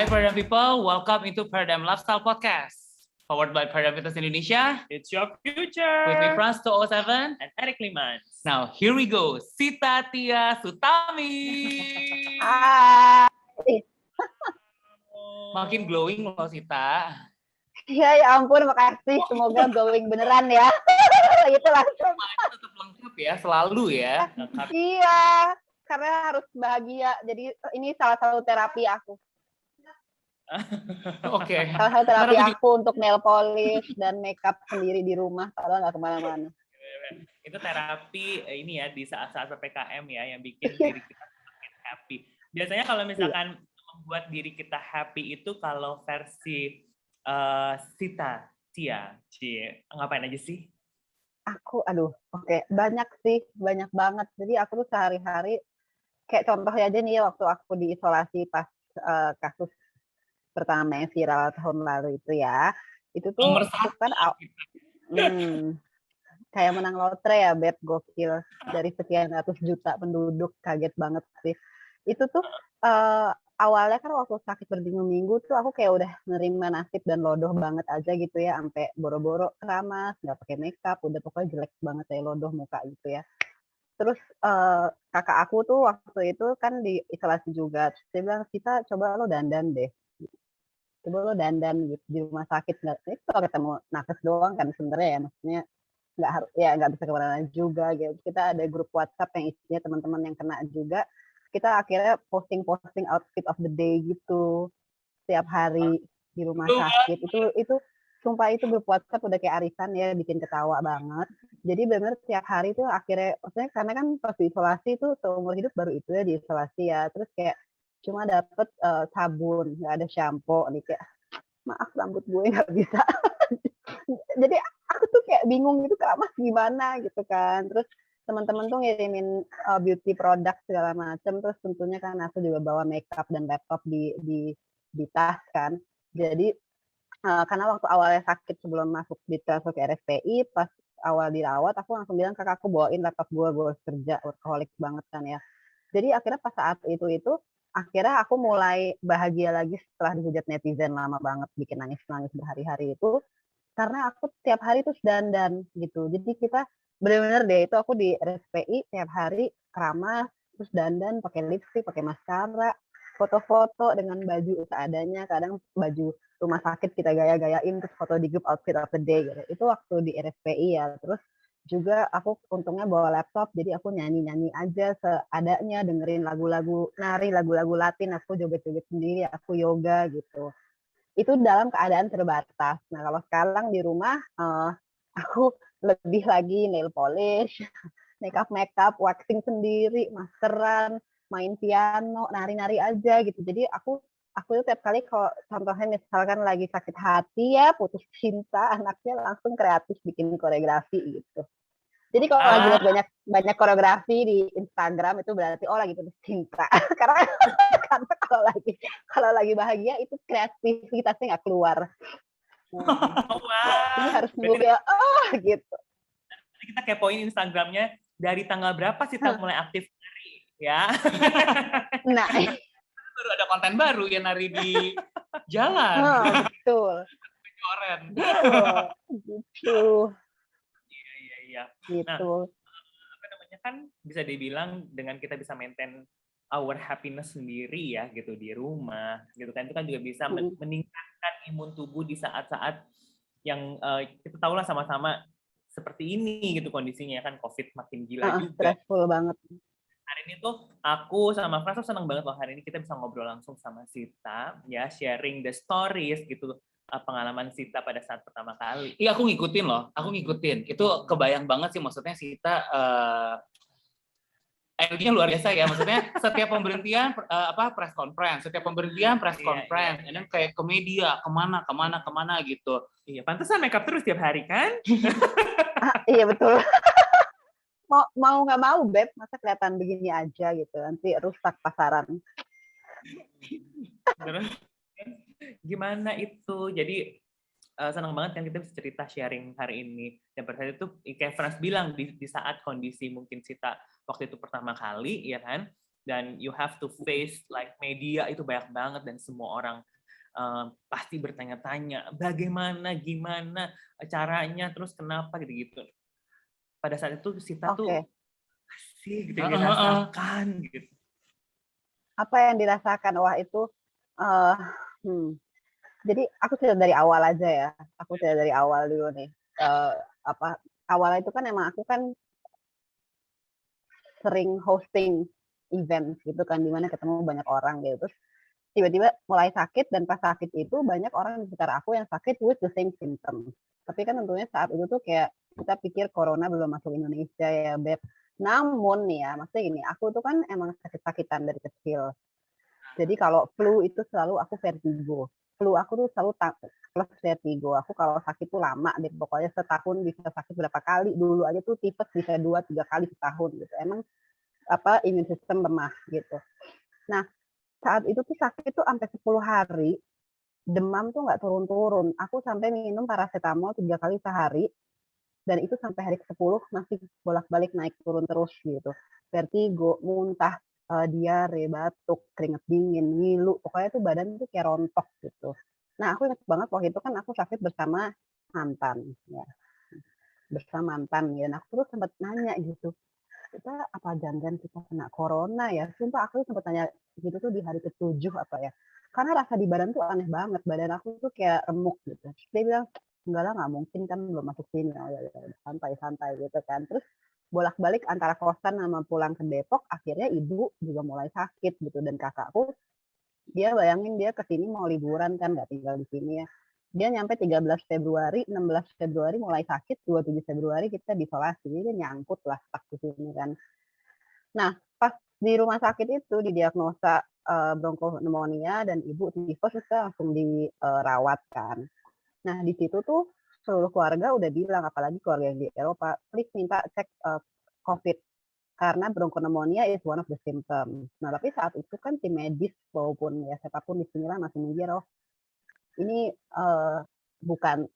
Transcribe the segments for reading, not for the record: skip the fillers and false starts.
Hi Paradigm people, welcome into Paradigm Lifestyle Podcast. Powered by Paradigm Fitness Indonesia. It's your future. With me Frans 207 and Eric Limans. Now here we go, Sita Tia Sutami. Hai. Makin glowing loh Sita. Ya ampun, makasih. Semoga glowing beneran ya. Itu langsung. Tetap lengkap ya, selalu ya. Iya, karena harus bahagia. Jadi ini salah satu terapi aku. Oke. Salah satu terapi aku untuk nail polish dan makeup sendiri di rumah. Padahal nggak kemana-mana. Itu terapi ini ya di saat-saat PPKM ya yang bikin diri kita makin happy. Biasanya kalau misalkan membuat diri kita happy itu kalau versi Sita, Tia, ngapain aja sih? Aku, banyak sih, banyak banget. Jadi aku tuh sehari-hari, kayak contohnya aja nih waktu aku diisolasi pas kasus pertama yang viral tahun lalu itu ya. Itu tuh Nomor satu. kan kayak menang lotre ya, bet gokil. Dari sekian ratus juta penduduk, kaget banget sih. Itu tuh awalnya kan waktu sakit berminggu-minggu tuh aku kayak udah nerima nasib dan lodoh banget aja gitu ya, sampai boro-boro keramas, nggak pakai makeup, udah pokoknya jelek banget kayak lodoh muka gitu ya. Terus kakak aku tuh waktu itu kan diisolasi juga, terus dia bilang, "Kita coba lo dandan deh, coba lo dandan gitu di rumah sakit." Nggak, kalau ketemu nakes doang kan sebenarnya ya, maksudnya nggak bisa kemana-mana juga gitu. Kita ada grup WhatsApp yang isinya teman-teman yang kena juga. Kita akhirnya posting outfit of the day gitu setiap hari di rumah sakit. Itu sumpah itu grup WhatsApp udah kayak arisan ya, bikin ketawa banget. Jadi benar setiap hari tuh akhirnya, maksudnya karena kan pas diisolasi itu seumur hidup baru itu ya diisolasi ya. Terus kayak cuma dapet sabun, nggak ada shampoo nih, kayak maaf rambut gue nggak bisa. Jadi aku tuh kayak bingung gitu, keramas gimana gitu kan. Terus teman-teman tuh ngirimin beauty product segala macam, terus tentunya kan aku juga bawa makeup dan laptop di tas kan. Jadi karena waktu awalnya sakit sebelum masuk di transfer ke RSPI, pas awal dirawat aku langsung bilang kakak aku bawain laptop gue harus kerja, workaholic banget kan ya. Jadi akhirnya pas saat itu akhirnya aku mulai bahagia lagi setelah dihujat netizen lama banget, bikin nangis berhari-hari itu. Karena aku tiap hari tuh dandan gitu. Jadi kita bener-bener deh, itu aku di RSPI tiap hari keramas, terus dandan, pakai lipstick, pakai maskara, foto-foto dengan baju seadanya, kadang baju rumah sakit kita gaya-gayain, terus foto di grup outfit of the day gitu. Itu waktu di RSPI ya. Terus juga aku untungnya bawa laptop, jadi aku nyanyi-nyanyi aja seadanya, dengerin lagu-lagu nari, lagu-lagu Latin, aku joget-joget sendiri, aku yoga gitu. Itu dalam keadaan terbatas. Nah, kalau sekarang di rumah, aku lebih lagi nail polish, makeup, waxing sendiri, maskeran, main piano, nari-nari aja gitu. Jadi aku itu tiap kali kalau contohnya misalkan lagi sakit hati ya, putus cinta, anaknya langsung kreatif bikin koreografi gitu. Jadi kalau lagi lihat banyak koreografi di Instagram itu berarti lagi putus cinta. Karena kalau lagi bahagia itu kreativitasnya nggak keluar. Ini harus nunggu ya, gitu. Kita kepoin Instagramnya dari tanggal berapa sih kita mulai aktif nari ya. Nah, Baru ada konten baru ya, nari di jalan. Betul. Keren. Gitu. Iya. Gitu. Nah, kan bisa dibilang dengan kita bisa maintain our happiness sendiri ya gitu di rumah gitu kan, itu kan juga bisa meningkatkan imun tubuh di saat-saat yang kita tahu lah sama-sama seperti ini gitu kondisinya kan, COVID makin gila juga. Stressful banget. Hari ini tuh aku sama Frans tuh senang banget loh hari ini kita bisa ngobrol langsung sama Sita ya, sharing the stories gitu, pengalaman Sita pada saat pertama kali. Iya, aku ngikutin loh, itu kebayang banget sih, maksudnya Sita energinya luar biasa ya, maksudnya setiap pemberhentian press conference, and then kayak ke media, kemana gitu. Iya, pantesan makeup terus tiap hari kan? Iya betul. mau nggak mau Beb, masa kelihatan begini aja gitu, nanti rusak pasaran. Gimana itu? Jadi senang banget kan kita bisa cerita sharing hari ini. Dan pada saat itu kayak Frans bilang di saat kondisi mungkin Sita waktu itu pertama kali ya kan, dan you have to face like media itu banyak banget dan semua orang pasti bertanya-tanya bagaimana, gimana caranya, terus kenapa gitu-gitu. Pada saat itu Sita tuh Oke. asik gitu dirasakan gitu. Apa yang dirasakan? Wah itu, eh, jadi aku cerita dari awal aja ya. Aku cerita dari awal dulu nih. Apa awalnya itu kan emang aku kan sering hosting event gitu kan, dimana ketemu banyak orang gitu. Terus tiba-tiba mulai sakit, dan pas sakit itu banyak orang di sekitar aku yang sakit with the same symptom. Tapi kan tentunya saat itu tuh kayak kita pikir corona belum masuk Indonesia ya, Beb. Namun nih ya, maksudnya gini, aku tuh kan emang sakit-sakitan dari kecil. Jadi kalau flu itu selalu aku vertigo. Flu aku tuh selalu plus vertigo. Aku kalau sakit tuh lama deh, pokoknya setahun bisa sakit berapa kali. Dulu aja tuh tipes bisa 2-3 kali setahun gitu. Emang apa imun sistem lemah gitu. Nah, saat itu tuh sakit tuh sampai 10 hari, demam tuh nggak turun-turun. Aku sampai minum paracetamol 3 kali sehari, dan itu sampai hari ke-10 masih bolak-balik naik turun terus gitu. Vertigo, muntah, diare, batuk, keringat dingin, ngilu, pokoknya tuh badan tuh kayak rontok gitu. Nah, aku ingat banget waktu itu kan aku sakit bersama mantan, ya. Bersama mantan ya. Nah, aku tuh sempat nanya gitu, kita apa jangan kita kena corona ya? Sumpah aku sempat tanya gitu tuh di hari ke-7 apa ya. Karena rasa di badan tuh aneh banget, badan aku tuh kayak remuk gitu. Dia bilang, enggak lah, nggak mungkin kan belum masuk sini. Oh, ya, santai-santai gitu kan. Terus bolak-balik antara kosan sama pulang ke Depok, akhirnya ibu juga mulai sakit gitu, dan kakakku dia bayangin dia ke sini mau liburan kan, nggak tinggal di sini ya. Dia nyampe 13 Februari, 16 Februari mulai sakit, 27 Februari kita diisolasi. Jadi dia nyangkut lah pas di sini kan. Nah, pas di rumah sakit itu didiagnosa bronkopneumonia dan ibu tifus, kita langsung dirawat kan. Nah, di situ tuh seluruh keluarga udah bilang, apalagi keluarga yang di Eropa, klik minta cek COVID karena bronchopneumonia is one of the symptoms. Nah, tapi saat itu kan tim medis maupun ya siapapun di sini lah masih mikir, oh ini bukan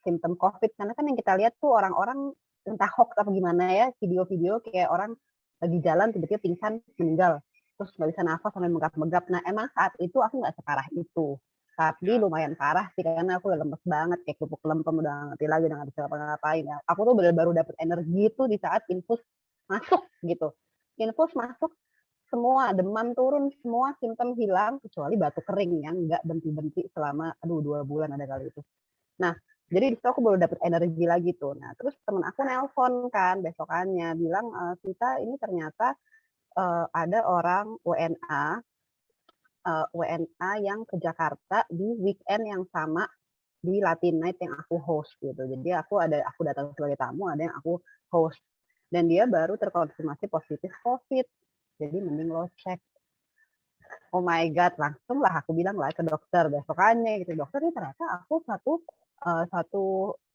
simptom COVID, karena kan yang kita lihat tuh orang-orang entah hoax apa gimana ya, video-video kayak orang lagi jalan tiba-tiba pingsan meninggal, terus nggak bisa nafas sampai megap-megap. Nah, emang saat itu aku nggak separah itu, tapi lumayan parah sih karena aku udah lemes banget, kayak kerupuk lempem, udah nggak ngerti lagi, udah nggak bisa ngapa-ngapain ya. Aku tuh baru dapet energi tuh di saat infus masuk gitu. Infus masuk, semua demam turun, semua simptom hilang kecuali batuk kering yang nggak berhenti-berhenti selama 2 bulan ada kali itu. Nah, jadi di situ aku baru dapet energi lagi tuh. Nah, terus temen aku nelpon kan besokannya bilang, kita ini ternyata ada orang WNA yang ke Jakarta di weekend yang sama di Latin Night yang aku host gitu. Jadi aku datang sebagai tamu, ada yang aku host, dan dia baru terkonfirmasi positif COVID. Jadi mending lo cek. Oh my God, langsung lah aku bilang lah ke dokter besokannya gitu. Dokter, ini ternyata aku satu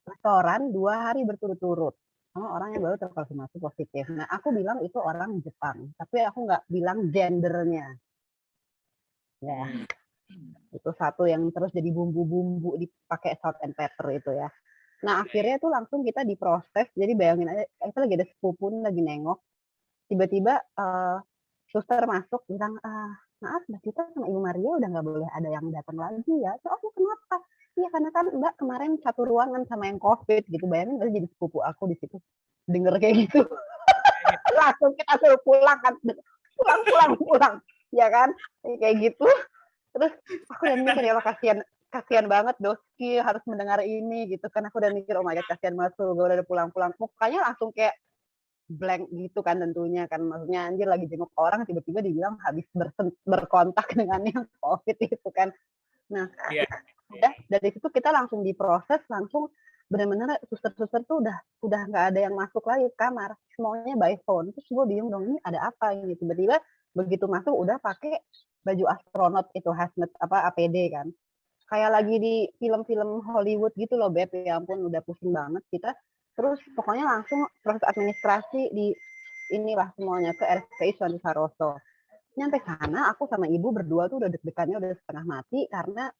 restoran 2 hari berturut-turut sama orang yang baru terkonfirmasi positif. Nah, aku bilang itu orang Jepang, tapi aku nggak bilang gendernya. Ya, itu satu yang terus jadi bumbu-bumbu dipakai salt and pepper itu ya. Nah, akhirnya tuh langsung kita diproses. Jadi bayangin aja, kita lagi ada sepupu lagi nengok, tiba-tiba suster masuk bilang, maaf Mbak Tita sama Ibu Maria udah nggak boleh ada yang datang lagi ya. So, aku kenapa? Iya karena kan Mbak kemarin satu ruangan sama yang COVID gitu. Bayangin nggak jadi sepupu aku di situ denger kayak gitu. Langsung kita suruh pulang kan, pulang, ya kan, kayak gitu. Terus aku udah mikir, ya kasihan banget Doski harus mendengar ini gitu kan. Aku udah mikir, oh my God, kasihan banget tuh, gue udah pulang, mukanya langsung kayak blank gitu kan tentunya kan, maksudnya anjir lagi jenguk orang tiba-tiba dibilang habis berkontak dengan yang COVID itu kan. Nah, udah dari situ kita langsung diproses, langsung benar-benar suster-suster tuh udah nggak ada yang masuk lagi ke kamar, semuanya by phone. Terus gue bingung dong, ini ada apa ini, tiba-tiba begitu masuk udah pakai baju astronot itu, hazmat apa APD kan, kayak lagi di film-film Hollywood gitu loh Beb, ya ampun udah pusing banget kita. Terus pokoknya langsung proses administrasi di inilah semuanya ke RSPI Sulianti Saroso. Nyampe sana aku sama ibu berdua tuh udah deg-degannya udah setengah mati karena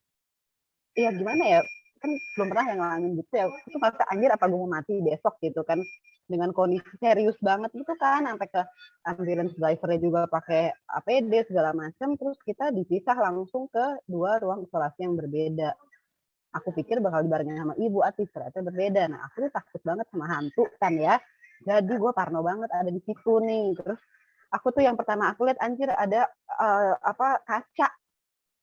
ya gimana ya, kan belum pernah yang ngalamin gitu ya. Itu merasa anjir apa gue mau mati besok gitu kan. Dengan kondisi serius banget gitu kan, sampai ke ambulance drivernya juga pakai APD segala macam, terus kita dipisah langsung ke 2 ruang isolasi yang berbeda. Aku pikir bakal dibarengin sama ibu, ternyata berbeda. Nah, aku tuh takut banget sama hantu kan ya. Jadi gue parno banget ada di situ nih. Terus aku tuh yang pertama aku lihat anjir ada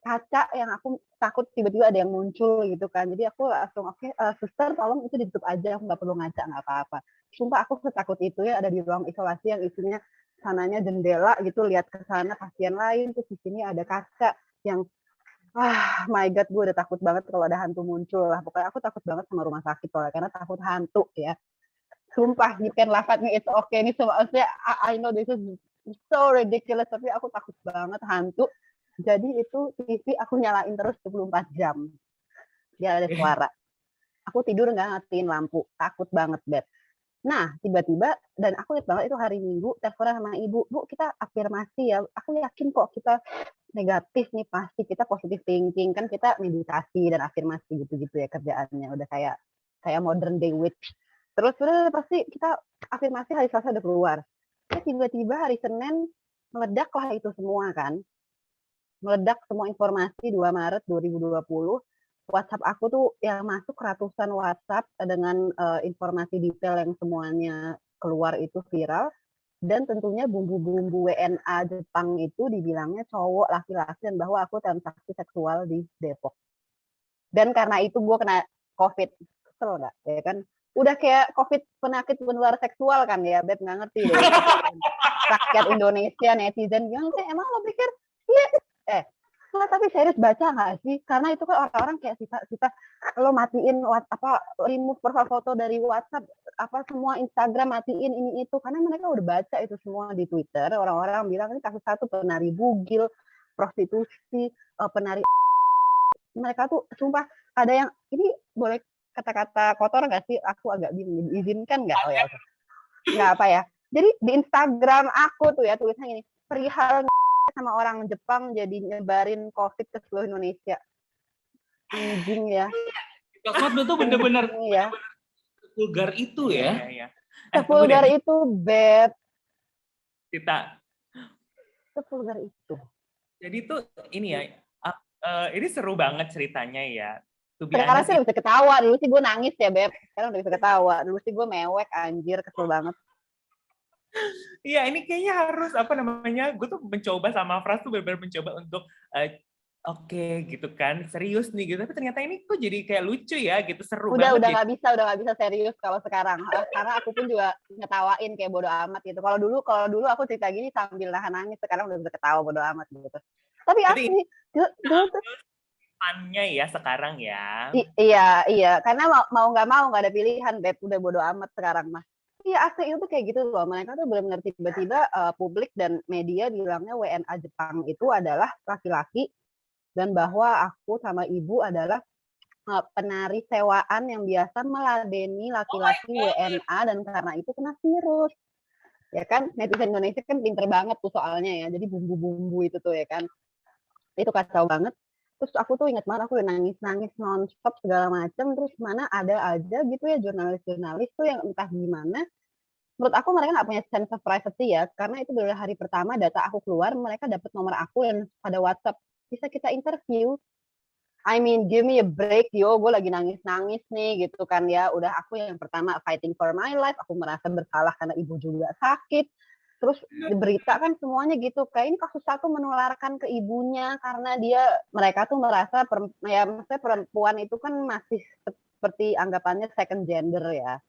kaca yang aku takut tiba-tiba ada yang muncul gitu kan. Jadi aku langsung oke, suster tolong itu ditutup aja, aku nggak perlu ngaca nggak apa-apa. Sumpah aku setakut itu ya, ada di ruang isolasi yang isinya sananya jendela gitu, lihat ke sana pasien lain, terus di sini ada kaca yang my god, gue udah takut banget kalau ada hantu muncul lah. Pokoknya aku takut banget sama rumah sakit soalnya karena takut hantu ya. Sumpah, you can laugh at me, it's okay. Ini semua, maksudnya I know this is so ridiculous, tapi aku takut banget hantu. Jadi itu TV aku nyalain terus 24 jam. Biar ada suara. Aku tidur nggak ngatiin lampu. Takut banget, Beb. Nah, tiba-tiba, dan aku lihat banget itu hari Minggu, teleponan sama ibu, Bu, kita afirmasi ya. Aku yakin kok kita negatif nih, pasti kita positive thinking. Kan kita meditasi dan afirmasi gitu-gitu ya kerjaannya. Udah kayak modern day witch. Terus udah pasti kita afirmasi hari Selasa udah keluar. Terus tiba-tiba hari Senin meledak lah itu semua kan. Meledak semua informasi 2 Maret 2020. WhatsApp aku tuh yang masuk ratusan WhatsApp dengan informasi detail yang semuanya keluar itu viral. Dan tentunya bumbu-bumbu WNA Jepang itu dibilangnya cowok laki-laki dan bahwa aku transaksi seksual di Depok. Dan karena itu gue kena COVID. Kesel nggak? Ya kan? Udah kayak COVID penyakit menular seksual kan ya, Beb, nggak ngerti deh. Rakyat Indonesia, netizen, gimana sih? Emang lo pikir, iya, Nah, tapi serius baca nggak sih? Karena itu kan orang-orang kayak kita lo matiin remove profile foto dari WhatsApp, semua Instagram matiin ini itu karena mereka udah baca itu semua di Twitter. Orang-orang bilang ini kasus satu penari bugil, prostitusi, penari. Mereka tuh sumpah ada yang ini boleh kata-kata kotor nggak sih? Aku agak bingung. Diizinkan nggak? Oh ya, nggak apa ya. Jadi di Instagram aku tuh ya tulisnya gini, perihal sama orang Jepang jadi nyebarin COVID ke seluruh Indonesia. Anjing ya. Sosmed tuh bener-bener ya. vulgar itu ya. Iya. Sevulgar itu, Beb. Kita. Sevulgar itu. Jadi tuh ini ya, ini seru banget ceritanya ya. Sekarang sih udah bisa ketawa, dulu sih gue nangis ya, Beb. Sekarang udah bisa ketawa, dulu sih gue mewek, anjir, kesel banget. Iya, ini kayaknya harus gue tuh mencoba sama Fras tuh benar-benar mencoba untuk oke, gitu kan, serius nih gitu. Tapi ternyata ini kok jadi kayak lucu ya, gitu, seru udah banget. Udah nggak bisa serius kalau sekarang. Karena aku pun juga ngetawain kayak bodo amat gitu. Kalau dulu aku cerita gini sambil nahan nangis, sekarang udah bisa ketawa bodo amat gitu. Tapi asli, dulu tuh funnya ya sekarang ya. Iya, karena mau nggak mau nggak ada pilihan, Beb, udah bodo amat sekarang mah. Iya, asli itu kayak gitu loh. Mereka tuh benar-benar tiba-tiba publik dan media bilangnya WNA Jepang itu adalah laki-laki dan bahwa aku sama ibu adalah penari sewaan yang biasa meladeni laki-laki WNA dan karena itu kena virus. Ya kan, netizen Indonesia kan pinter banget tuh soalnya ya. Jadi bumbu-bumbu itu tuh ya kan. Itu kacau banget. Terus aku tuh ingat banget aku udah nangis nonstop segala macam, terus mana ada aja gitu ya jurnalis tuh yang entah gimana, menurut aku mereka nggak punya sense of privacy ya, karena itu benar hari pertama data aku keluar mereka dapat nomor aku dan pada WhatsApp bisa kita interview. I mean, give me a break, gue lagi nangis nih gitu kan ya, udah aku yang pertama fighting for my life, aku merasa bersalah karena ibu juga sakit. Terus berita kan semuanya gitu, kayak ini kasus satu menularkan ke ibunya karena mereka tuh merasa maksudnya perempuan itu kan masih seperti anggapannya second gender ya,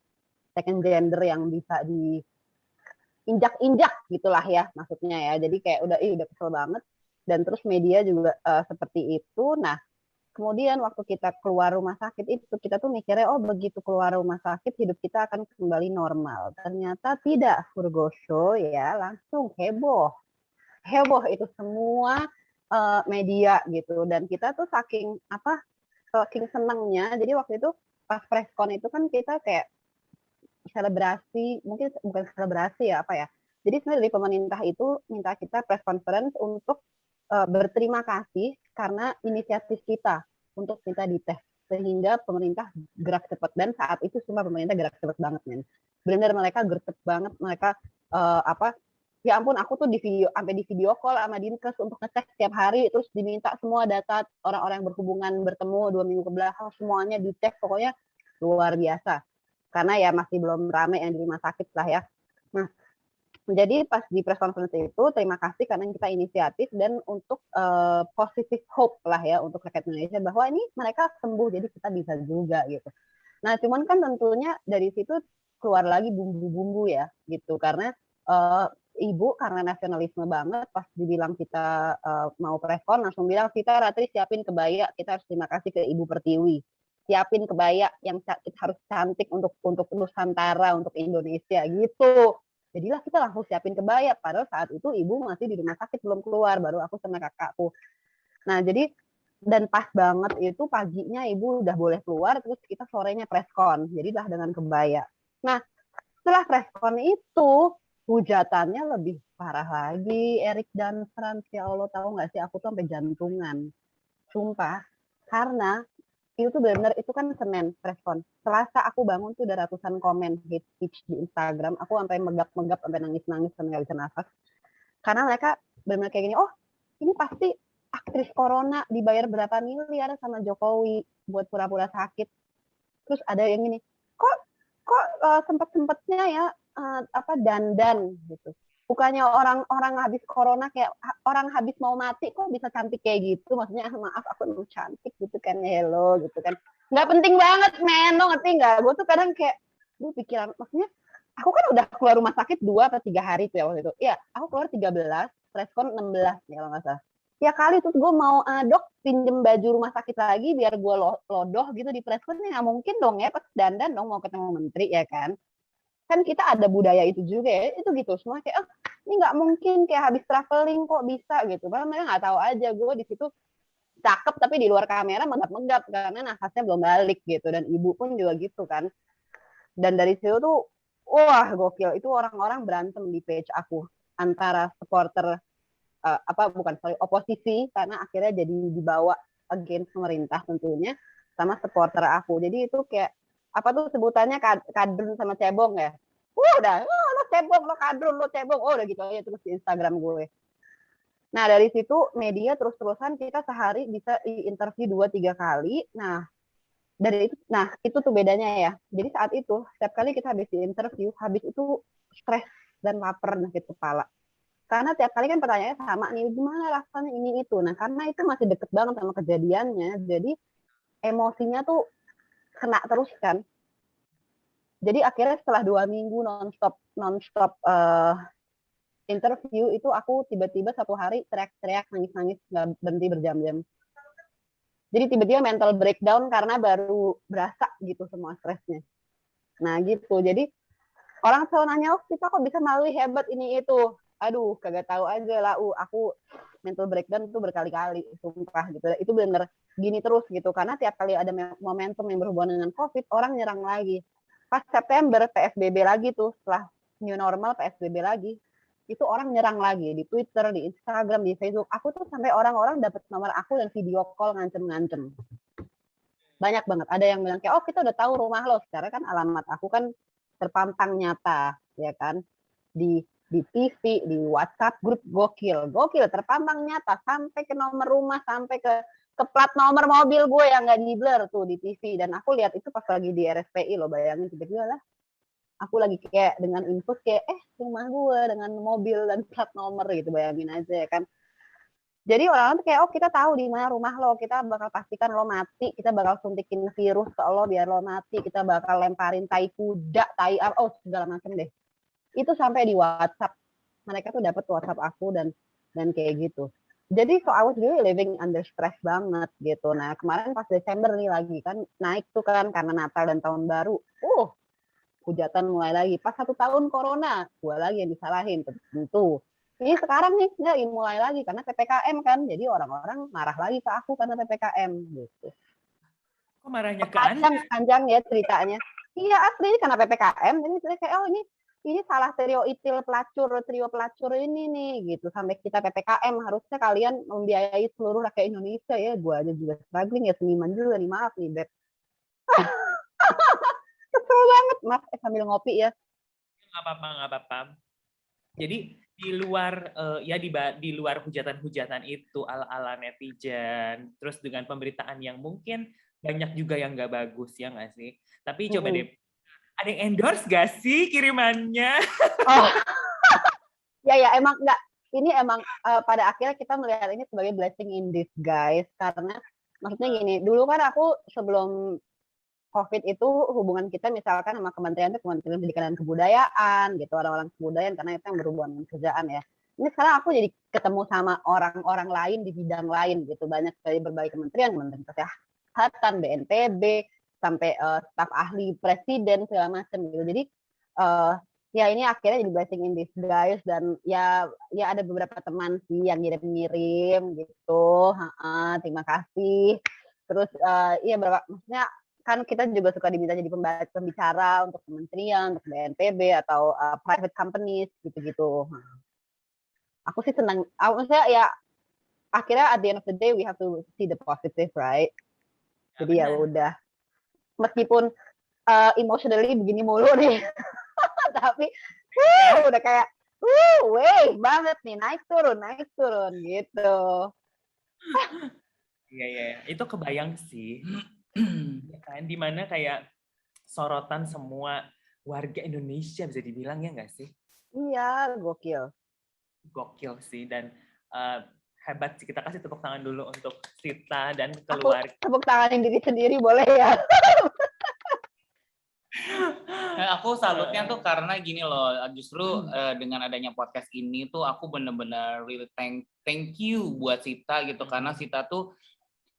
second gender yang bisa diinjak-injak gitulah ya maksudnya ya. Jadi kayak udah kesel banget dan terus media juga seperti itu. Nah, kemudian waktu kita keluar rumah sakit itu kita tuh mikirnya begitu keluar rumah sakit hidup kita akan kembali normal. Ternyata tidak, Furgosho ya, langsung heboh itu semua media gitu. Dan kita tuh saking senangnya. Jadi waktu itu pas preskon itu kan kita kayak selebrasi, mungkin bukan selebrasi ya Jadi sebenarnya dari pemerintah itu minta kita press conference untuk berterima kasih karena inisiatif kita untuk minta dites. sehingga pemerintah gerak cepat. Dan saat itu semua pemerintah gerak cepat banget, men. Benar mereka gercep banget, mereka ya ampun, aku tuh sampai di video call sama Dinkes untuk ngecek setiap hari, terus diminta semua data orang-orang yang berhubungan bertemu 2 minggu ke belakang, semuanya dicek, pokoknya luar biasa. Karena ya masih belum ramai yang di rumah sakit lah ya. Nah, jadi pas di press conference itu, terima kasih karena kita inisiatif dan untuk positive hope lah ya untuk rakyat Indonesia bahwa ini mereka sembuh, jadi kita bisa juga gitu. Nah, cuman kan tentunya dari situ keluar lagi bumbu-bumbu ya gitu, karena Ibu karena nasionalisme banget pas dibilang kita mau preskon langsung bilang kita Ratri siapin kebaya, kita harus terima kasih ke Ibu Pertiwi, siapin kebaya yang harus cantik untuk Nusantara, untuk Indonesia gitu. Jadilah kita langsung siapin kebaya, padahal saat itu Ibu masih di rumah sakit belum keluar, baru aku sama kakakku. Nah jadi dan pas banget itu paginya Ibu udah boleh keluar, terus kita sorenya preskon, jadilah dengan kebaya. Nah setelah preskon itu hujatannya lebih parah lagi, Erik dan Frans, ya Allah, tahu nggak sih aku tuh sampai jantungan, sumpah, karena itu tuh benar-benar itu kan Senin preskon, Selasa aku bangun tuh udah ratusan komen hate speech di Instagram, aku sampai megap-megap sampai nangis-nangis sampai nggak bisa nafas, karena mereka benar-benar kayak gini, oh ini pasti aktris corona dibayar berapa miliar sama Jokowi buat pura-pura sakit, terus ada yang gini, kok sempet-sempetnya ya dandan gitu. Bukannya orang habis corona kayak orang habis mau mati kok bisa cantik kayak gitu. Maksudnya maaf aku mau cantik gitu kan, hello gitu kan. Nggak penting banget men, lo ngerti nggak? Gue tuh kadang kayak gue pikiran, maksudnya aku kan udah keluar rumah sakit 2 atau 3 hari tuh ya waktu itu. Iya, aku keluar 13, preskon 16 ya kalau nggak salah. Ya kali tuh gue mau dok pinjem baju rumah sakit lagi biar gue lodoh gitu di preskon, ya nggak mungkin dong ya pas dandan dong mau ketemu menteri ya kan kita ada budaya itu juga ya, itu gitu semua kayak ini nggak mungkin kayak habis traveling kok bisa gitu, padahal mereka nggak tahu aja gue di situ cakep tapi di luar kamera megap-megap karena nafasnya belum balik gitu, dan ibu pun juga gitu kan. Dan dari situ tuh wah gokil, itu orang-orang berantem di page aku antara supporter oposisi karena akhirnya jadi dibawa against pemerintah tentunya, sama supporter aku. Jadi itu kayak apa tuh sebutannya kadrun sama cebong ya. Udah, lo cebong, lo kadrun, lo cebong, udah gitu aja terus di Instagram gue. Nah dari situ media terus-terusan kita sehari bisa interview 2-3 kali. Nah dari itu, itu tuh bedanya ya. Jadi saat itu setiap kali kita habis di interview, habis itu stres dan lapar sakit kepala. Karena tiap kali kan pertanyaannya sama nih, gimana rasanya ini itu. Nah karena itu masih deket banget sama kejadiannya, jadi emosinya tuh kena terus kan. Jadi akhirnya setelah 2 minggu nonstop interview itu aku tiba-tiba satu hari teriak-teriak, nangis-nangis nggak berhenti berjam-jam. Jadi tiba-tiba mental breakdown karena baru berasa gitu semua stresnya. Nah gitu, jadi orang selalu nanya, oh kita kok bisa melalui hebat ini itu. Aduh, kagak tahu aja lah. Aku mental breakdown itu berkali-kali, sumpah gitu. Itu bener gini terus gitu. Karena tiap kali ada momentum yang berhubungan dengan COVID, orang nyerang lagi. Pas September PSBB lagi tuh, setelah new normal PSBB lagi, itu orang nyerang lagi di Twitter, di Instagram, di Facebook. Aku tuh sampai orang-orang dapat nomor aku dan video call ngancem-ngancem. Banyak banget. Ada yang bilang kayak, oh kita udah tahu rumah lo. Sekarang kan alamat aku kan terpampang nyata, ya kan, di TV, di WhatsApp grup, gokil terpampang nyata sampai ke nomor rumah, sampai ke plat nomor mobil gue yang nggak di blur tuh di TV. Dan aku lihat itu pas lagi di RSPI loh, bayangin tiba-tiba lah aku lagi kayak dengan infus kayak rumah gue dengan mobil dan plat nomor gitu, bayangin aja ya kan. Jadi orang-orang tuh kayak, oh kita tahu di mana rumah lo, kita bakal pastikan lo mati, kita bakal suntikin virus ke lo biar lo mati, kita bakal lemparin tai kuda, segala macam deh. Itu sampai di WhatsApp. Mereka tuh dapat WhatsApp aku dan kayak gitu. Jadi so I was really living under stress banget gitu. Nah kemarin pas Desember nih lagi kan naik tuh kan karena Natal dan Tahun Baru. Hujatan mulai lagi. Pas 1 tahun corona, gue lagi yang disalahin tentu. Ini sekarang nih nggak mulai lagi karena PPKM kan, jadi orang-orang marah lagi ke aku karena PPKM gitu. Kok marahnya ke Anda? Panjang ya ceritanya. Iya asli karena PPKM, jadi kayak ini ini salah trio pelacur ini nih gitu. Sampai kita PPKM harusnya kalian membiayai seluruh rakyat Indonesia ya. Gue aja juga struggling ya, seniman juga nih, maaf nih Beb. Kesel banget, maaf sambil ngopi ya. Nggak apa-apa. Jadi di luar di luar hujatan-hujatan itu ala-ala netizen, terus dengan pemberitaan yang mungkin banyak juga yang nggak bagus ya nggak sih? Tapi coba deh, ada yang endorse gak sih kirimannya? Oh. ya emang enggak. Ini emang pada akhirnya kita melihat ini sebagai blessing in disguise, karena maksudnya gini, dulu kan aku sebelum COVID itu hubungan kita misalkan sama Kementerian Pendidikan dan Kebudayaan gitu, orang-orang kebudayaan, karena itu yang berhubungan dengan kerjaan ya. Ini sekarang aku jadi ketemu sama orang-orang lain di bidang lain gitu, banyak dari berbagai kementerian Kesehatan, BNPB, sampai staf ahli presiden segala macam gitu. Jadi ya ini akhirnya jadi blessing in disguise, dan ya ada beberapa teman sih yang ngirim-ngirim gitu. Terima kasih. Terus iya maksudnya kan kita juga suka diminta jadi pembicara untuk kementerian, untuk BNPB atau private companies gitu-gitu. Aku sih senang. Maksudnya ya akhirnya at the end of the day we have to see the positive, right? Jadi ya udah. Meskipun emotionally begini mulu nih, tapi udah kayak wave banget nih, naik turun gitu. Iya, itu kebayang sih. Ya kan, dimana kayak sorotan semua warga Indonesia bisa dibilang ya nggak sih? Iya, gokil sih, dan hebat sih. Kita kasih tepuk tangan dulu untuk Sita dan keluarga. Tepuk tanganin diri sendiri boleh ya? Aku salutnya tuh karena gini loh, justru dengan adanya podcast ini tuh aku bener-bener really thank you buat Sita gitu, karena Sita tuh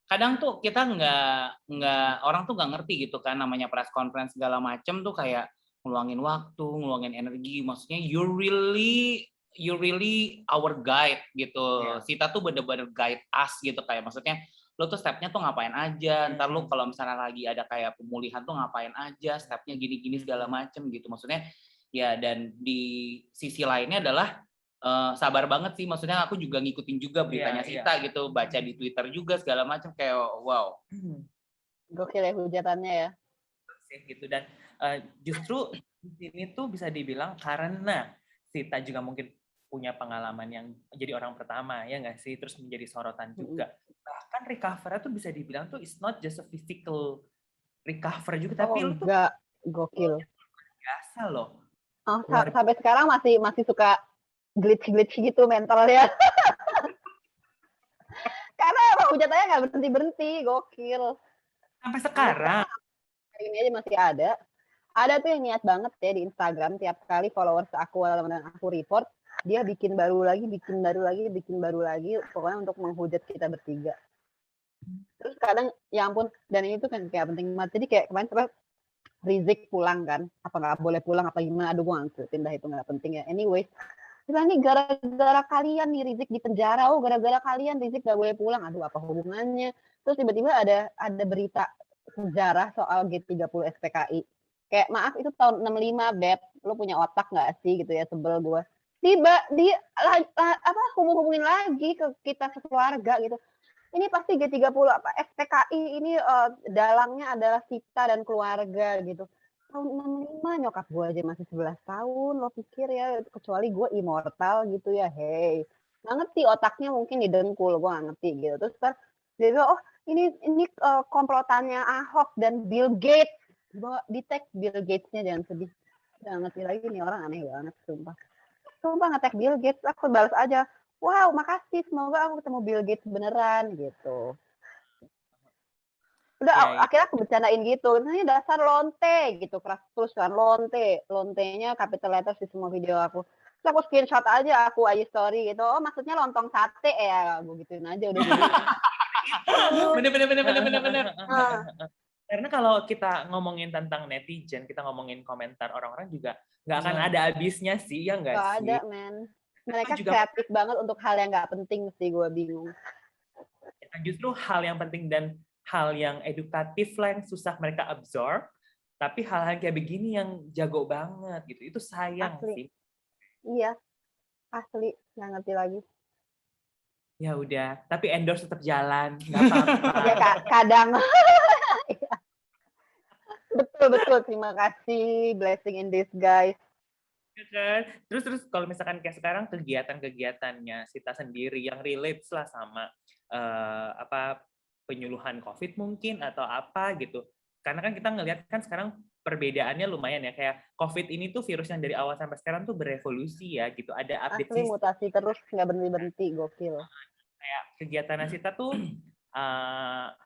kadang tuh kita nggak orang tuh nggak ngerti gitu kan, namanya press conference segala macem tuh kayak ngeluangin waktu, ngeluangin energi. Maksudnya you really our guide gitu. Yeah. Sita tuh bener-bener guide us gitu, kayak maksudnya lo tuh stepnya tuh ngapain aja, ntar lo kalau misalnya lagi ada kayak pemulihan tuh ngapain aja, stepnya gini-gini segala macem gitu. Maksudnya ya, dan di sisi lainnya adalah sabar banget sih, maksudnya aku juga ngikutin juga beritanya Sita gitu, baca di Twitter juga segala macam, kayak wow. Gokil ya hujatannya ya. Gitu, dan justru di sini tuh bisa dibilang karena Sita juga mungkin punya pengalaman yang jadi orang pertama ya nggak sih, terus menjadi sorotan juga. Bahkan recover-nya tuh bisa dibilang tuh it's not just a physical recover juga, tapi lu tuh enggak, gokil. Biasa loh. Sampai sekarang masih suka glitch gitu mentalnya. Karena emang hujatannya nggak berhenti, gokil. Sampai sekarang. Hari ini aja masih ada. Ada tuh yang niat banget ya di Instagram, tiap kali followers aku dan aku report, dia bikin baru lagi, pokoknya untuk menghujat kita bertiga. Terus kadang, ya ampun, dan ini tuh kan kayak penting banget. Jadi kayak kemarin Rizik pulang kan, apa nggak boleh pulang apa gimana, aduh gue ngikutin dah, itu nggak penting ya. Anyway, ini gara-gara kalian nih Rizik di penjara, gara-gara kalian Rizik nggak boleh pulang, aduh apa hubungannya. Terus tiba-tiba ada berita sejarah soal G30 SPKI. Kayak maaf, itu tahun 65, Beb, lo punya otak nggak sih gitu ya, sebel gue. Dia hubungin lagi ke kita sekeluarga gitu. Ini pasti G30 SPKI ini dalangnya adalah Sita dan keluarga gitu. Tahun 65 nyokap gue aja masih 11 tahun, lo pikir ya, kecuali gue immortal gitu ya, hey. Nggak ngerti, otaknya mungkin didengkul, gue nggak ngerti gitu. Terus dia bilang, ini komplotannya Ahok dan Bill Gates. Di tag Bill Gates-nya, jangan sedih. Jangan ngerti lagi nih orang, aneh banget, sumpah. Sumpah nge-tag Bill Gates, aku balas aja, wow, makasih, semoga aku ketemu Bill Gates beneran gitu. Udah akhirnya aku bercandain gitu, ini dasar lonte gitu, keras terus kan, lontenya capital letters di semua video aku. Terus aku screenshot aja, aku IG story gitu, oh maksudnya lontong sate ya, gue gituin aja udah gitu. Bener. Karena kalau kita ngomongin tentang netizen, kita ngomongin komentar orang-orang juga nggak akan ada habisnya sih, ya nggak sih? Nggak ada, men. Mereka kreatif banget untuk hal yang nggak penting sih, gue bingung. Justru hal yang penting dan hal yang edukatif lah yang susah mereka absorb, Tapi hal-hal kayak begini yang jago banget gitu. Itu sayang Asli. sih. Iya, asli nggak ngerti lagi. Ya udah, tapi endorse tetap jalan, nggak apa-apa. Ya kadang. Betul. Terima kasih. Blessing in disguise. Ya kan? Terus kalau misalkan kayak sekarang kegiatan-kegiatannya Sita sendiri yang relates lah sama apa penyuluhan COVID mungkin atau apa gitu. Karena kan kita ngelihat kan sekarang perbedaannya lumayan ya, kayak COVID ini tuh virus yang dari awal sampai sekarang tuh berevolusi ya gitu. Ada update Asli sistem mutasi terus nggak berhenti-berhenti. Gokil. kayak kegiatan Sita tuh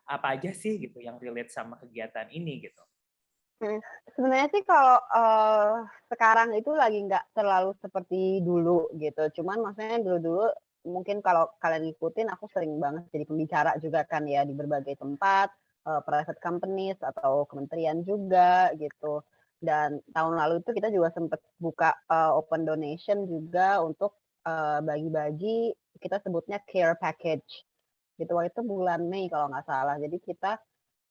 apa aja sih gitu yang relate sama kegiatan ini gitu. Sebenarnya sih kalau sekarang itu lagi nggak terlalu seperti dulu gitu. Cuman maksudnya dulu-dulu mungkin kalau kalian ngikutin aku sering banget jadi pembicara juga kan ya di berbagai tempat, private companies atau kementerian juga gitu. Dan tahun lalu itu kita juga sempat buka open donation juga untuk bagi-bagi kita sebutnya care package gitu. Waktu itu bulan Mei kalau nggak salah. Jadi kita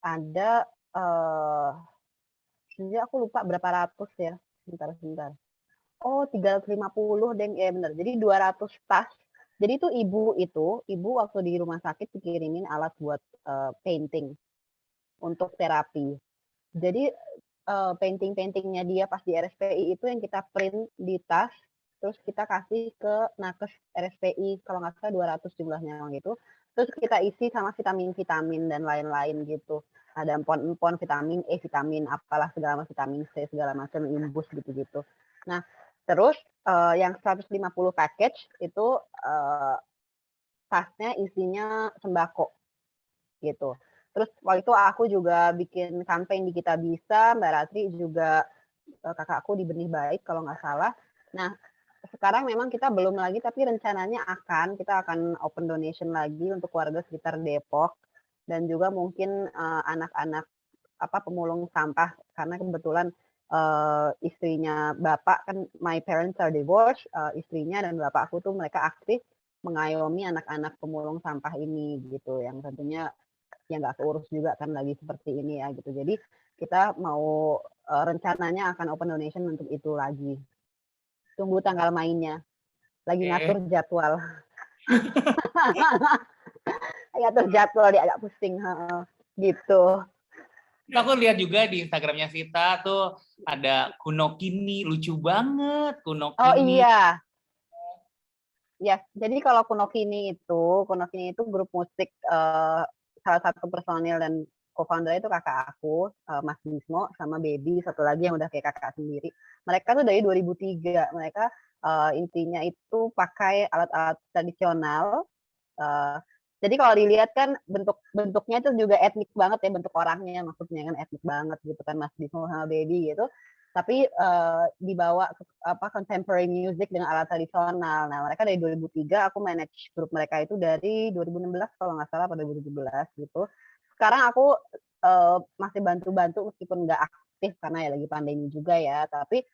ada jadi aku lupa berapa ratus ya. Sebentar. Oh, 350 deh. Ya benar. Jadi 200 tas. Jadi itu ibu waktu di rumah sakit dikirimin alat buat painting untuk terapi. Jadi painting-paintingnya dia pas di RSPI itu yang kita print di tas, terus kita kasih ke nakes RSPI, kalau nggak salah 200 jumlahnya gitu. Terus kita isi sama vitamin-vitamin dan lain-lain gitu. Ada empon-empon, vitamin E, vitamin apalah segala macam, vitamin C segala macam, imbus gitu-gitu. Nah, terus yang 150 package itu tasnya isinya sembako gitu. Terus waktu itu aku juga bikin campaign di Kita Bisa, Mbak Ratri juga kakakku di Benih Baik kalau nggak salah. Nah, sekarang memang kita belum lagi, tapi rencananya kita akan open donation lagi untuk warga sekitar Depok dan juga mungkin anak-anak pemulung sampah karena kebetulan istrinya bapak kan, my parents are divorced, istrinya dan bapak aku tuh mereka aktif mengayomi anak-anak pemulung sampah ini gitu, yang tentunya yang nggak keurus juga kan lagi seperti ini ya gitu. Jadi kita mau rencananya akan open donation untuk itu lagi. Tunggu tanggal mainnya. Lagi ngatur jadwal. Ngatur jadwal dia agak pusing. Gitu. Aku lihat juga di Instagramnya Vita tuh ada Kuno Kini, lucu banget Kuno Kini. Oh iya. Ya, jadi kalau Kuno Kini itu grup musik salah satu personil dan co-founder itu kakak aku, Mas Bismo, sama Baby, satu lagi yang udah kayak kakak sendiri. Mereka tuh dari 2003. Mereka intinya itu pakai alat-alat tradisional. Jadi kalau dilihat kan bentuknya itu juga etnik banget ya, bentuk orangnya maksudnya kan etnik banget gitu kan, Mas Bismo sama Baby gitu. Tapi dibawa contemporary music dengan alat tradisional. Nah, mereka dari 2003, aku manage grup mereka itu dari 2016 kalau nggak salah, pada 2017 gitu. Sekarang aku masih bantu-bantu meskipun nggak aktif karena ya lagi pandemi juga ya, tapi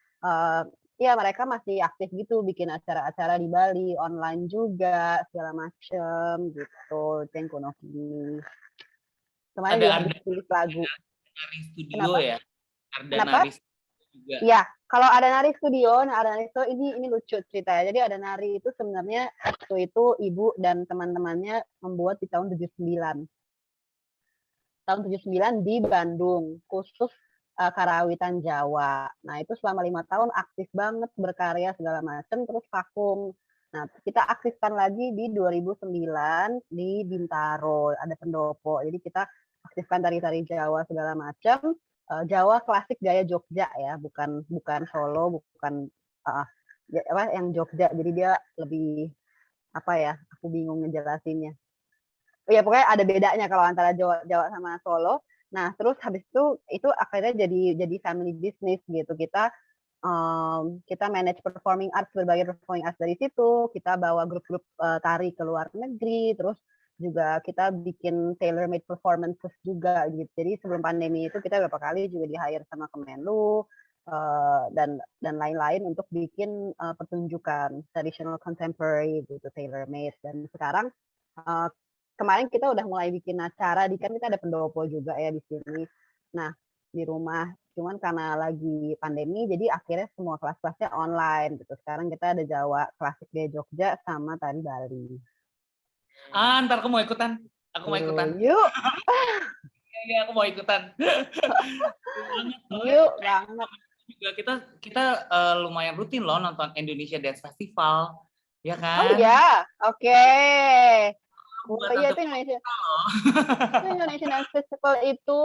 ya mereka masih aktif gitu, bikin acara-acara di Bali, online juga, segala macem gitu, Kuno Kini. Kemarin juga habis tulis lagu. Nari Studio. Kenapa? Ya? Kenapa? Juga. Ya, kalau ada Nari Studio, ini lucu ceritanya. Jadi ada Nari itu sebenarnya waktu itu ibu dan teman-temannya membuat di tahun 79. Tahun 79 di Bandung, khusus karawitan Jawa. Nah, itu selama 5 tahun aktif banget berkarya segala macam, terus vakum. Nah, kita aktifkan lagi di 2009 di Bintaro, ada pendopo. Jadi kita aktifkan tari-tari Jawa segala macam. Jawa klasik gaya Jogja ya, bukan Solo, bukan yang Jogja. Jadi dia lebih aku bingung ngejelasinnya. Ya pokoknya ada bedanya kalau antara Jawa sama Solo. Nah, terus habis itu akhirnya jadi family business gitu. Kita manage performing arts, berbagai performing arts dari situ. Kita bawa grup-grup tari ke luar negeri, terus juga kita bikin tailor made performances juga gitu. Jadi sebelum pandemi itu kita beberapa kali juga di hire sama Kemenlu dan lain-lain untuk bikin pertunjukan traditional contemporary gitu, tailor made. Dan sekarang kemarin kita udah mulai bikin acara, kan kita ada pendopo juga ya di sini. Nah, di rumah Cuman karena lagi pandemi, jadi akhirnya semua kelas-kelasnya online gitu. Sekarang kita ada Jawa Klasik di Jogja sama tari Bali. Ntar aku mau ikutan. Aku mau ikutan. Yuk, Iya, aku mau ikutan. yuk banget. Juga kita lumayan rutin loh nonton Indonesia Dance Festival, ya Oh kan? ya, oke. Buat Iya untuk itu Indonesian Dance Festival itu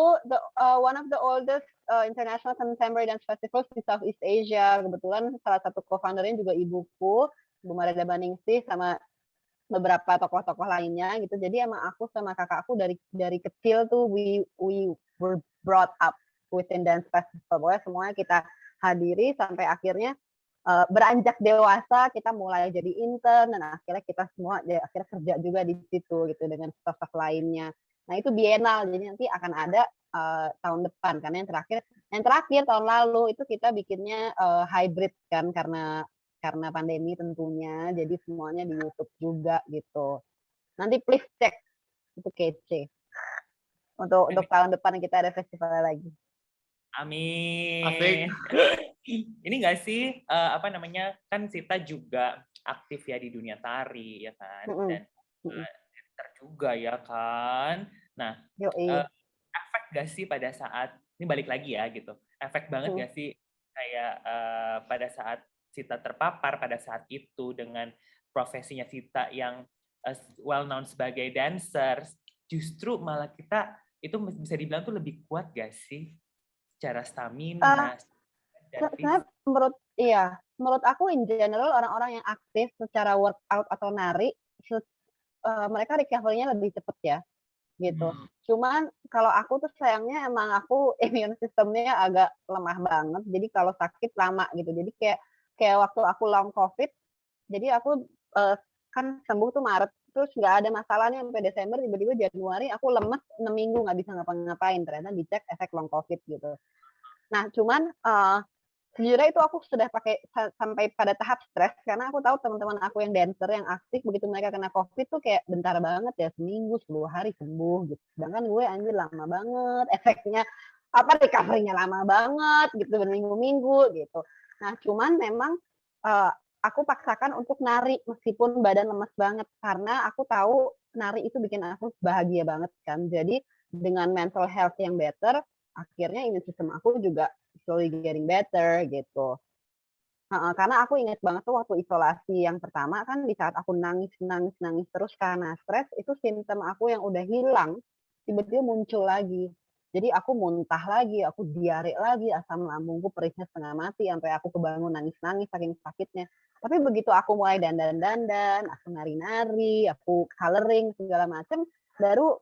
one of the oldest international contemporary dance festivals di Southeast Asia. Kebetulan salah satu co-foundernya juga ibuku, Bu Marida Baningsih, sama beberapa tokoh-tokoh lainnya gitu. Jadi emang aku sama kakakku dari kecil tuh we were brought up within dance festival. Pokoknya semuanya kita hadiri sampai akhirnya beranjak dewasa kita mulai jadi intern dan akhirnya kita semua akhirnya kerja juga di situ gitu dengan staff lainnya. Nah itu bienal, jadi nanti akan ada tahun depan karena yang terakhir tahun lalu itu kita bikinnya hybrid kan karena pandemi tentunya, jadi semuanya di YouTube juga gitu. Nanti please cek, itu kece. Untuk tahun depan kita ada festival lagi. Amin. Asik. Ini nggak sih apa namanya, kan Sita juga aktif ya di dunia tari ya kan, dan dancer juga ya kan. Nah, efek nggak sih pada saat ini balik lagi ya gitu, efek banget nggak sih kayak pada saat Sita terpapar pada saat itu dengan profesinya Sita yang well known sebagai dancer, justru malah kita itu bisa dibilang tuh lebih kuat gak sih secara stamina? Menurut aku in general orang-orang yang aktif secara workout atau nari mereka recovery-nya lebih cepat ya gitu. Cuman kalau aku tuh sayangnya emang aku immune system-nya agak lemah banget. Jadi kalau sakit lama gitu. Jadi kayak waktu aku long COVID, jadi aku kan sembuh tuh Maret, terus nggak ada masalahnya sampai Desember, tiba-tiba Januari aku lemes 6 minggu nggak bisa ngapa-ngapain. Ternyata dicek efek long COVID gitu. Nah, cuman sejujurnya itu aku sudah pakai sampai pada tahap stres karena aku tahu teman-teman aku yang dancer yang aktif begitu mereka kena COVID tuh kayak bentar banget ya, seminggu 10 hari sembuh gitu. Sedangkan gue anjir lama banget efeknya, recovery-nya lama banget gitu, berminggu-minggu gitu. Nah, cuman memang aku paksakan untuk nari meskipun badan lemes banget karena aku tahu nari itu bikin aku bahagia banget kan. Jadi dengan mental health yang better, akhirnya immune system aku juga slowly getting better gitu. Karena aku ingat banget tuh waktu isolasi yang pertama kan di saat aku nangis terus karena stres, itu simptom aku yang udah hilang tiba-tiba muncul lagi. Jadi aku muntah lagi, aku diare lagi, asam lambungku perihnya setengah mati sampai aku kebangun nangis-nangis saking sakitnya. Tapi begitu aku mulai dandan-dandan, aku nari-nari, aku coloring segala macam, baru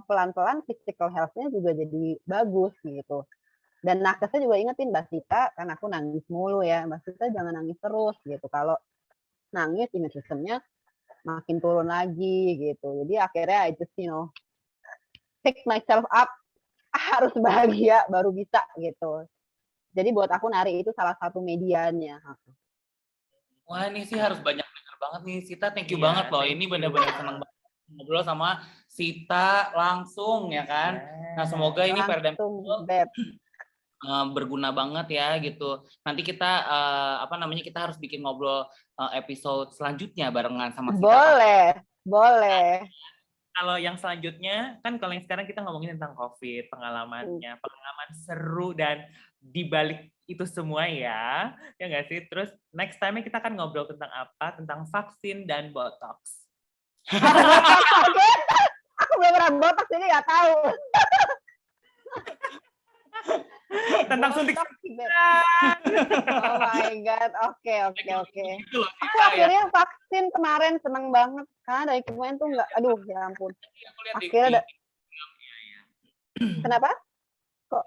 pelan-pelan physical health-nya juga jadi bagus gitu. Dan nakesnya juga ingetin Mbak Sita, kan aku nangis mulu ya, Mbak Sita jangan nangis terus gitu. Kalau nangis immune system-nya makin turun lagi gitu. Jadi akhirnya I just pick myself up, harus bahagia baru bisa gitu. Jadi buat aku nari itu salah satu medianya. Wah ini sih harus banyak dengar banget nih Sita, thank you banget loh. Ini benar-benar senang banget ngobrol sama Sita langsung ya kan. Nah semoga ini Perdam berguna banget ya gitu. Nanti kita kita harus bikin ngobrol episode selanjutnya barengan sama Sita. Boleh. Kalau yang selanjutnya kan kalau yang sekarang kita ngomongin tentang COVID, pengalaman seru dan dibalik itu semua ya nggak sih? Terus next time kita akan ngobrol tentang apa? Tentang vaksin dan botox. Aku belum pernah botox jadi nggak tahu. Tentang suntik. Oh my god, oke. Aku akhirnya vaksin kemarin, seneng banget karena dari kemarin tuh nggak, aduh ya ampun. Akhirnya kenapa? Kok?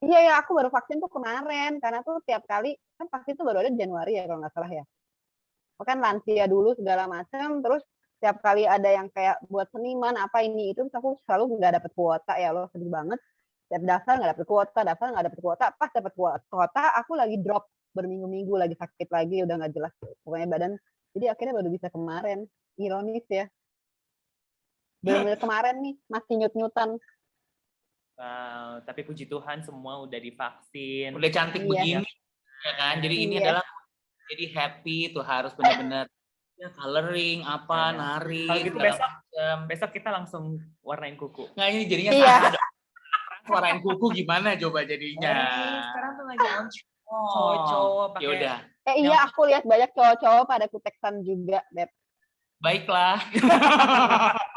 Iya, aku baru vaksin tuh kemarin karena tuh tiap kali kan vaksin tuh baru ada Januari ya kalau nggak salah ya. Kan lansia dulu segala macam, terus tiap kali ada yang kayak buat seniman apa ini itu, aku selalu nggak dapet kuota ya loh, sedih banget. Tiap daftar nggak dapet kuota, pas dapet kuota aku lagi drop berminggu-minggu, lagi sakit lagi, udah nggak jelas pokoknya badan. Jadi akhirnya baru bisa kemarin, ironis ya. Bener-bener kemarin nih masih nyut-nyutan. Wow, tapi puji Tuhan semua udah divaksin. Udah cantik begini, ya kan? Jadi ini adalah jadi happy tuh harus benar-benar coloring apa, nari. Kalau gitu besok kita langsung warnain kuku. Nggak, ini jadinya warnain kuku gimana coba jadinya? Sekarang tuh lagi on cowok-cowok pakai. Yaudah. Iya, aku lihat banyak cowok-cowok pada kuteksan juga, Beb. Baiklah.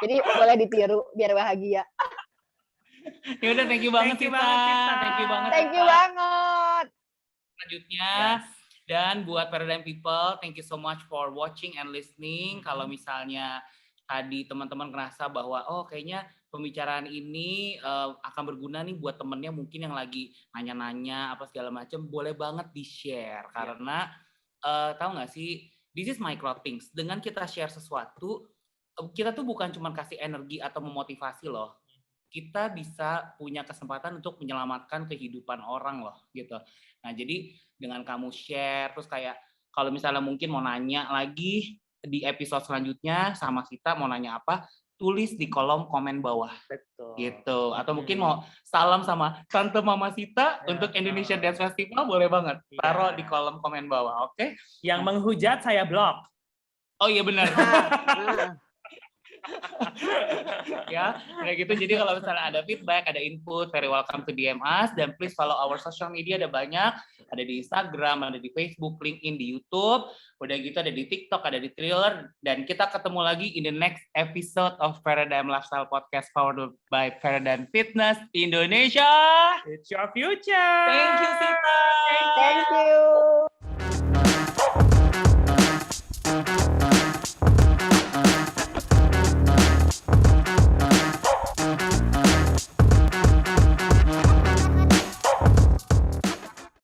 Jadi boleh ditiru biar bahagia. Ya udah, thank you banget Sita. Thank you banget. Thank you banget. Selanjutnya dan buat Paradigm People, thank you so much for watching and listening. Kalau misalnya tadi teman-teman ngerasa bahwa kayaknya pembicaraan ini akan berguna nih buat temennya mungkin yang lagi nanya-nanya apa segala macam, boleh banget di-share karena tahu nggak sih, this is micro things. Dengan kita share sesuatu, kita tuh bukan cuma kasih energi atau memotivasi loh. Kita bisa punya kesempatan untuk menyelamatkan kehidupan orang loh gitu. Nah jadi dengan kamu share terus kayak kalau misalnya mungkin mau nanya lagi di episode selanjutnya sama kita mau nanya apa, tulis di kolom komen bawah. Betul. Gitu. Atau mungkin mau salam sama Tante Mama Sita untuk Indonesian Dance Festival boleh banget. Taruh di kolom komen bawah, oke? Yang menghujat saya blok. Oh iya benar. Ya, kayak gitu. Jadi kalau misalnya ada feedback, ada input, very welcome to DM us dan please follow our social media, ada banyak, ada di Instagram, ada di Facebook, LinkedIn, di YouTube, udah gitu ada di TikTok, ada di Thriller, dan kita ketemu lagi in the next episode of Paradigm Lifestyle Podcast powered by Paradigm Fitness Indonesia. It's your future. Thank you Sita. Thank you.